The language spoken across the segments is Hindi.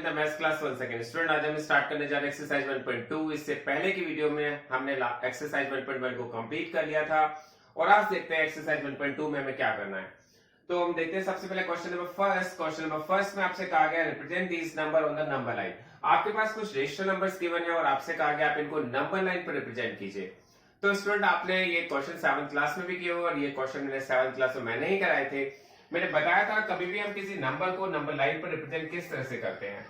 The maths class 1 second student. आज हम स्टार्ट करने जा रहे हैं एक्सरसाइज 1.2। इससे पहले की वीडियो में हमने एक्सरसाइज 1.1 को कंप्लीट कर लिया था और आज देखते हैं एक्सरसाइज 1.2 में हमें क्या करना है। तो हम देखते हैं सबसे पहले क्वेश्चन नंबर फर्स्ट में आपसे कहा गया represent these number on the number line. आपके पास कुछ रेशनल नंबर्स गिवन है और आपसे कहा गया आप इनको नंबर लाइन पर रिप्रेजेंट कीजिए। तो स्टूडेंट आपने ये क्वेश्चन 7th क्लास में भी किए हो और ये क्वेश्चन मैंने 7th क्लास में मैंने ही कराए थे। मैंने बताया था कभी भी हम किसी नंबर को नंबर लाइन पर रिप्रेजेंट किस तरह से करते हैं।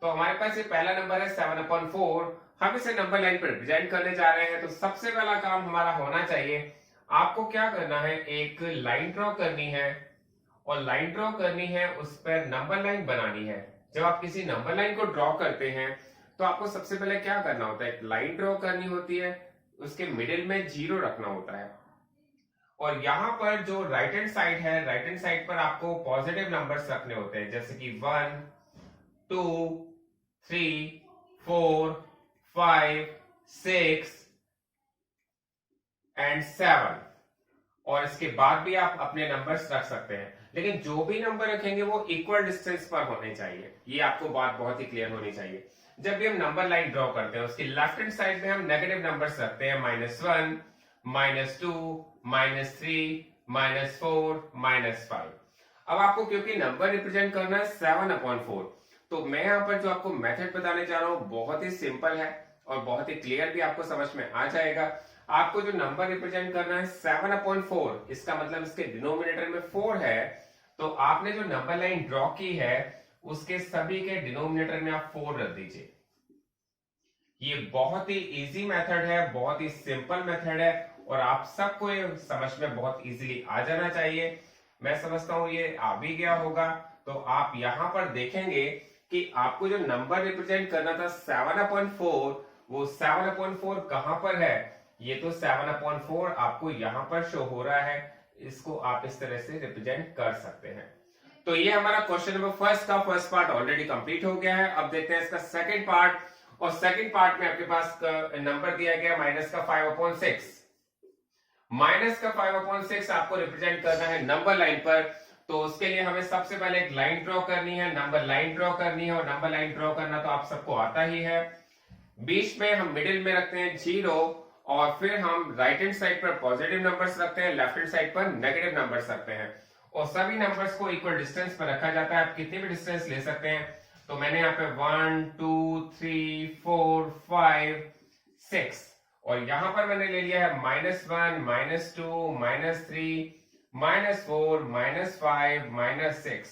तो हमारे पास ये पहला नंबर है 7/4, हम इसे नंबर लाइन पर रिप्रेजेंट करने जा रहे हैं। तो सबसे पहला काम हमारा होना चाहिए, आपको क्या करना है, एक लाइन ड्रॉ करनी है और लाइन ड्रॉ करनी है, उस पर नंबर लाइन बनानी है। जब आप किसी नंबर लाइन को ड्रॉ करते हैं तो आपको सबसे पहले क्या करना होता है, एक लाइन ड्रॉ करनी होती है, उसके मिडिल में 0 रखना होता है और यहां पर जो राइट हैंड साइड है, राइट हैंड साइड पर आपको पॉजिटिव नंबर्स रखने होते हैं, जैसे कि 1 2 3 4 5 6 एंड 7 और इसके बाद भी आप अपने नंबर्स रख सकते हैं, लेकिन जो भी नंबर रखेंगे वो इक्वल डिस्टेंस पर होने चाहिए। ये आपको बात बहुत ही क्लियर होनी चाहिए। जब भी हम नंबर लाइन ड्रॉ करते हैं उसकी लेफ्ट हैंड साइड में हम नेगेटिव नंबर्स रखते हैं, -1 -2 -3 -4 -5। अब आपको क्योंकि नंबर रिप्रेजेंट करना है 7/4, तो मैं यहां पर जो आपको मेथड बताने जा रहा हूं बहुत ही सिंपल है और बहुत ही क्लियर भी आपको समझ में आ जाएगा। आपको जो नंबर रिप्रेजेंट करना है 7/4, इसका मतलब इसके डिनोमिनेटर में 4 है, तो आपने जो नंबर लाइन ड्रॉ की है उसके सभी के डिनोमिनेटर में आप 4 रख दीजिए। ये बहुत ही इजी मेथड है, बहुत ही सिंपल मेथड है और आप सबको ये समझ में बहुत इजीली आ जाना चाहिए। मैं समझता हूं ये आ भी गया होगा। तो आप यहां पर देखेंगे कि आपको जो नंबर रिप्रेजेंट करना था 7/4, वो 7/4 कहां पर है, ये तो 7/4 आपको यहां पर शो हो रहा है। इसको आप इस तरह से रिप्रेजेंट कर सकते हैं। तो ये हमारा क्वेश्चन नंबर फर्स्ट का फर्स्ट पार्ट ऑलरेडी कंप्लीट हो गया है। अब देखते हैं इसका सेकंड पार्ट, और सेकंड पार्ट में आपके पास नंबर दिया गया -5/6। -5/6 आपको रिप्रेजेंट करना है नंबर लाइन पर। तो उसके लिए हमें सबसे पहले एक लाइन ड्रॉ करनी है, नंबर लाइन ड्रॉ करनी है, और नंबर लाइन ड्रॉ करना तो आप सबको आता ही है। बीच में हम मिडिल में रखते हैं 0 और फिर हम राइट हैंड साइड पर पॉजिटिव नंबर्स रखते हैं, लेफ्ट हैंड साइड पर नेगेटिव नंबर्स रखते हैं और सभी नंबर्स को इक्वल डिस्टेंस पर रखा जाता है। आप कितनी भी डिस्टेंस ले सकते हैं। तो मैंने यहाँ पे 1 2 3 4 5 6 और यहां पर मैंने ले लिया है -1 -2 -3 -4 -5 -6,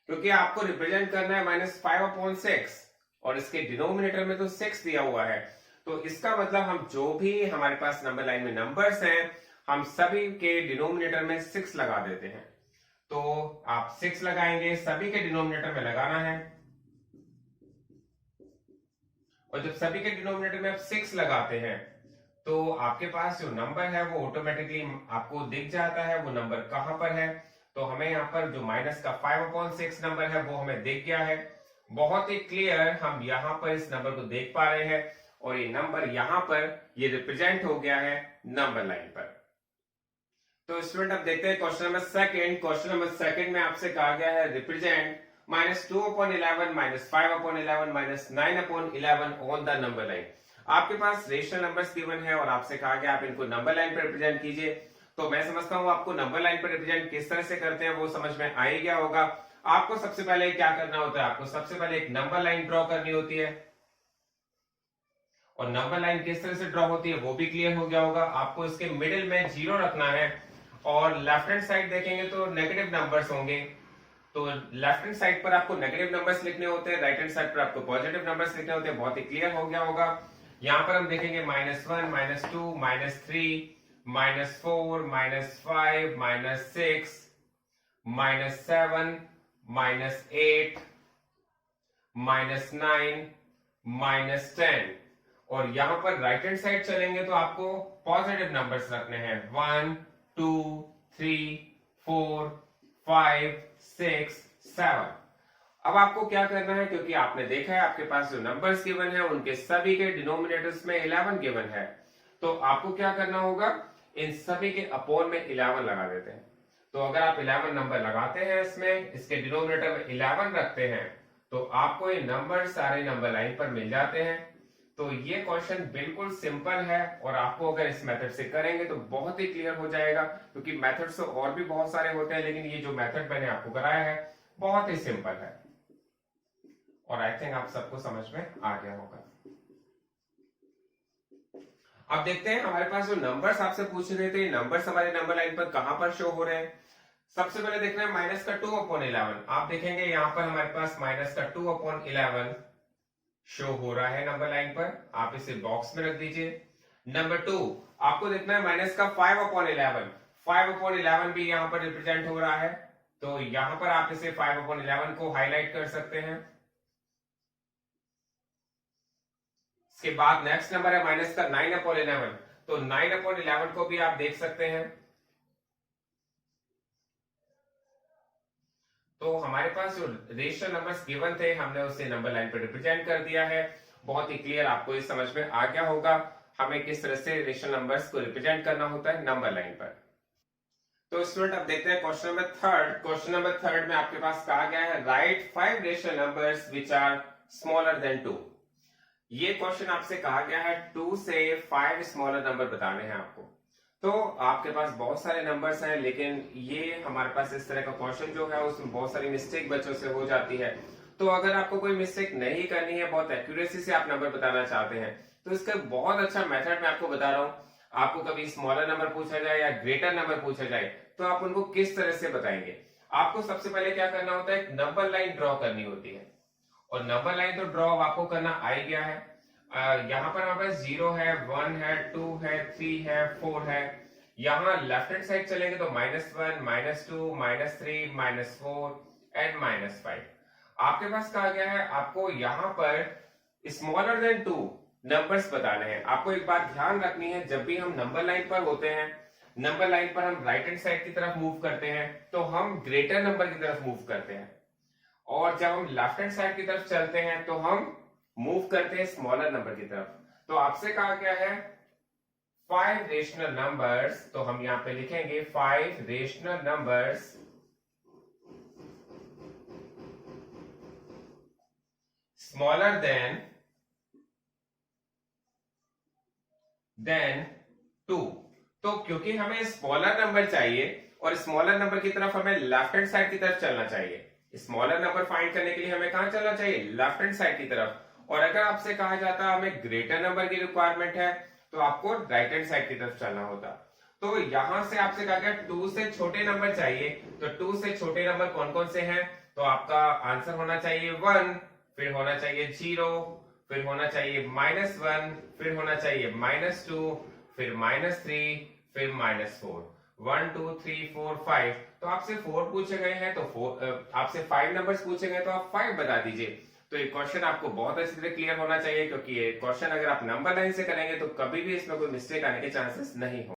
क्योंकि आपको रिप्रेजेंट करना है -5/6 और इसके डिनोमिनेटर में तो 6 दिया हुआ है। तो इसका मतलब हम जो भी हमारे पास नंबर लाइन में नंबर्स हैं, हम सभी के डिनोमिनेटर में 6 लगा देते हैं। तो आप 6 लगाएंगे, सभी के डिनोमिनेटर में लगाना है और जब सभी के डिनोमिनेटर में आप 6 लगाते हैं तो आपके पास जो नंबर है वो ऑटोमेटिकली आपको दिख जाता है, वो नंबर कहां पर है। तो हमें यहाँ पर जो -5/6 नंबर है वो हमें दिख गया है, बहुत ही क्लियर। हम यहाँ पर इस नंबर को देख पा रहे हैं और ये नंबर यहाँ पर ये रिप्रेजेंट हो गया है नंबर लाइन पर। तो स्टूडेंट अब देखते हैं question number second. Question number second में आपसे कहा गया है represent -2/11 -5/11 -9/11 on the number line. आपके पास रेशनल नंबर्स गिवन है और आपसे कहा गया आप इनको नंबर लाइन पर रिप्रेजेंट कीजिए। तो मैं समझता हूं आपको नंबर लाइन पर रिप्रेजेंट किस तरह से करते हैं वो समझ में आ ही गया होगा। आपको सबसे पहले क्या करना होता है, आपको सबसे पहले एक नंबर लाइन ड्रॉ करनी होती है और नंबर लाइन किस तरह से ड्रॉ होती है वो भी क्लियर हो गया होगा। आपको इसके मिडिल में 0 रखना है और लेफ्ट हैंड साइड देखेंगे तो नेगेटिव नंबर्स होंगे। तो लेफ्ट हैंड साइड पर आपको नेगेटिव नंबर्स लिखने होते हैं, राइट हैंड साइड पर आपको पॉजिटिव नंबर्स लिखने होते हैं। बहुत ही क्लियर हो गया होगा। यहां पर हम देखेंगे -1 -2 -3 -4 -5 -6 -7 -8 -9 -10 और यहां पर राइट हैंड साइड चलेंगे तो आपको पॉजिटिव नंबर्स रखने हैं, 1 2 3 4 5 6 7। अब आपको क्या करना है, क्योंकि आपने देखा है आपके पास जो नंबर्स गिवन है उनके सभी के डिनोमिनेटर्स में 11 गिवन है, तो आपको क्या करना होगा, इन सभी के अपोन में 11 लगा देते हैं। तो अगर आप 11 नंबर लगाते हैं इसमें, इसके डिनोमिनेटर में 11 रखते हैं, तो आपको ये नंबर सारे नंबर लाइन पर मिल जाते हैं। तो ये क्वेश्चन बिल्कुल सिंपल है और आपको अगर इस मेथड से करेंगे तो बहुत ही क्लियर हो जाएगा, क्योंकि मेथड्स तो और भी बहुत सारे होते हैं, लेकिन ये जो मेथड मैंने आपको कराया है बहुत ही सिंपल है और आई थिंक आप सबको समझ में आ गया होगा। अब देखते हैं हमारे पास जो नंबर्स आपसे पूछे गए थे, नंबर्स हमारे नंबर लाइन पर कहां पर शो हो रहे हैं। सबसे पहले देखना है माइनस का 2/11। आप देखेंगे यहां पर हमारे पास माइनस का 2/11 शो हो रहा है नंबर लाइन पर, आप इसे बॉक्स में रख दीजिए। नंबर 2 आपको देखना है माइनस का 5/11। 5/11 भी यहां पर रिप्रेजेंट हो रहा है, तो यहां पर आप इसे 5/11 को हाईलाइट कर सकते हैं। इसके बाद नेक्स्ट नंबर है माइनस का 9/11, तो 9/11 को भी आप देख सकते हैं। तो हमारे पास जो रेशनल नंबर्स गिवन थे हमने उसे नंबर लाइन पर रिप्रेजेंट कर दिया है। बहुत ही क्लियर, आपको ये समझ में आ गया होगा हमें किस तरह से रेशनल नंबर्स को रिप्रेजेंट करना होता है नंबर लाइन पर। तो स्टूडेंट अब देखते हैं question number third. Question number third में आपके पास कहा गया है right 5 rational numbers which are smaller than 2। ये क्वेश्चन आपसे कहा गया है 2 से 5 स्मॉलर नंबर बताने हैं आपको। तो आपके पास बहुत सारे नंबर्स हैं, लेकिन ये हमारे पास इस तरह का क्वेश्चन जो है उसमें बहुत सारी मिस्टेक बच्चों से हो जाती है। तो अगर आपको कोई मिस्टेक नहीं करनी है, बहुत एक्यूरेसी से आप नंबर बताना चाहते हैं, तो इसका बहुत अच्छा मेथड मैं आपको बता रहा हूं। आपको कभी स्मॉलर नंबर पूछा जाए या ग्रेटर नंबर पूछा जाए तो आप उनको किस तरह से बताएंगे। आपको सबसे पहले क्या करना होता है, एक नंबर लाइन ड्रॉ करनी होती है, और नंबर लाइन तो ड्रॉ आपको करना आ ही गया है। यहाँ पर हमारे पास 0 है, 1 है, 2 है, 3 है, 4 है। यहाँ लेफ्ट हैंड साइड चलेंगे तो -1, -2, -3, -4 एंड -5। आपके पास कहा गया है आपको यहाँ पर स्मॉलर देन 2 नंबर्स बताने हैं। आपको एक बात ध्यान रखनी है, जब भी हम नंबर लाइन पर होते हैं, नंबर लाइन पर हम राइट हैंड साइड की तरफ मूव करते हैं तो हम ग्रेटर नंबर की तरफ मूव करते हैं, और जब हम लेफ्ट हैंड साइड की तरफ चलते हैं तो हम मूव करते हैं स्मॉलर नंबर की तरफ। तो आपसे कहा गया है 5 रेशनल नंबर्स, तो हम यहां पे लिखेंगे 5 रेशनल नंबर्स स्मॉलर देन 2। तो क्योंकि हमें स्मॉलर नंबर चाहिए और स्मॉलर नंबर की तरफ हमें लेफ्ट हैंड साइड की तरफ चलना चाहिए, स्मॉलर नंबर फाइंड करने के लिए हमें कहां चलना चाहिए, लेफ्ट हैंड साइड की तरफ। और अगर आपसे कहा जाता है हमें ग्रेटर नंबर की रिक्वायरमेंट है तो आपको राइट हैंड साइड की तरफ चलना होता। तो यहां से आपसे कहा गया 2 से छोटे नंबर चाहिए, तो 2 से छोटे नंबर कौन कौन से हैं, तो आपका आंसर होना चाहिए 1, फिर होना चाहिए 0, फिर होना चाहिए -1, फिर होना चाहिए -2, फिर -3, फिर -4। 1 2 3 4 5। तो आपसे 4 पूछे गए हैं तो 4, आपसे 5 नंबर्स पूछे गए तो आप 5 बता दीजिए। तो ये क्वेश्चन आपको बहुत अच्छी तरह क्लियर होना चाहिए, क्योंकि ये क्वेश्चन अगर आप नंबर लाइन से करेंगे तो कभी भी इसमें कोई मिस्टेक आने के चांसेस नहीं हो।